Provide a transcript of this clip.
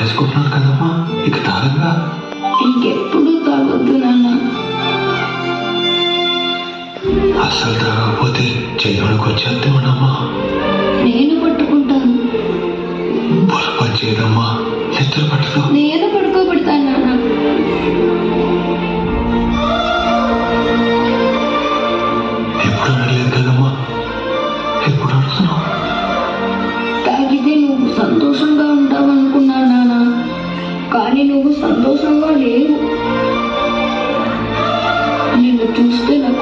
మానేసుకుంటున్నాను కదమ్మా, ఇక తాగంగా. ఇంకెప్పుడు తాగొద్దు నాన్న. అస్సలు తాగకపోతే చెయ్యడానికి వచ్చేద్దామనమ్మా. నేను పట్టుకుంటాను. పొరపాటు చేయదమ్మా, నిద్ర పట్టదు. నేను పడుకోబెడతాను నాన్న. ఎప్పుడు అడగలేదు కదమ్మా, ఎప్పుడు అడుగుతున్నావు? తాగితే నువ్వు సంతోషంగా ఉంటావనుకున్నాను నాన్న, కానీ నువ్వు సంతోషంగా లేవు. నిన్ను చూస్తే నాకు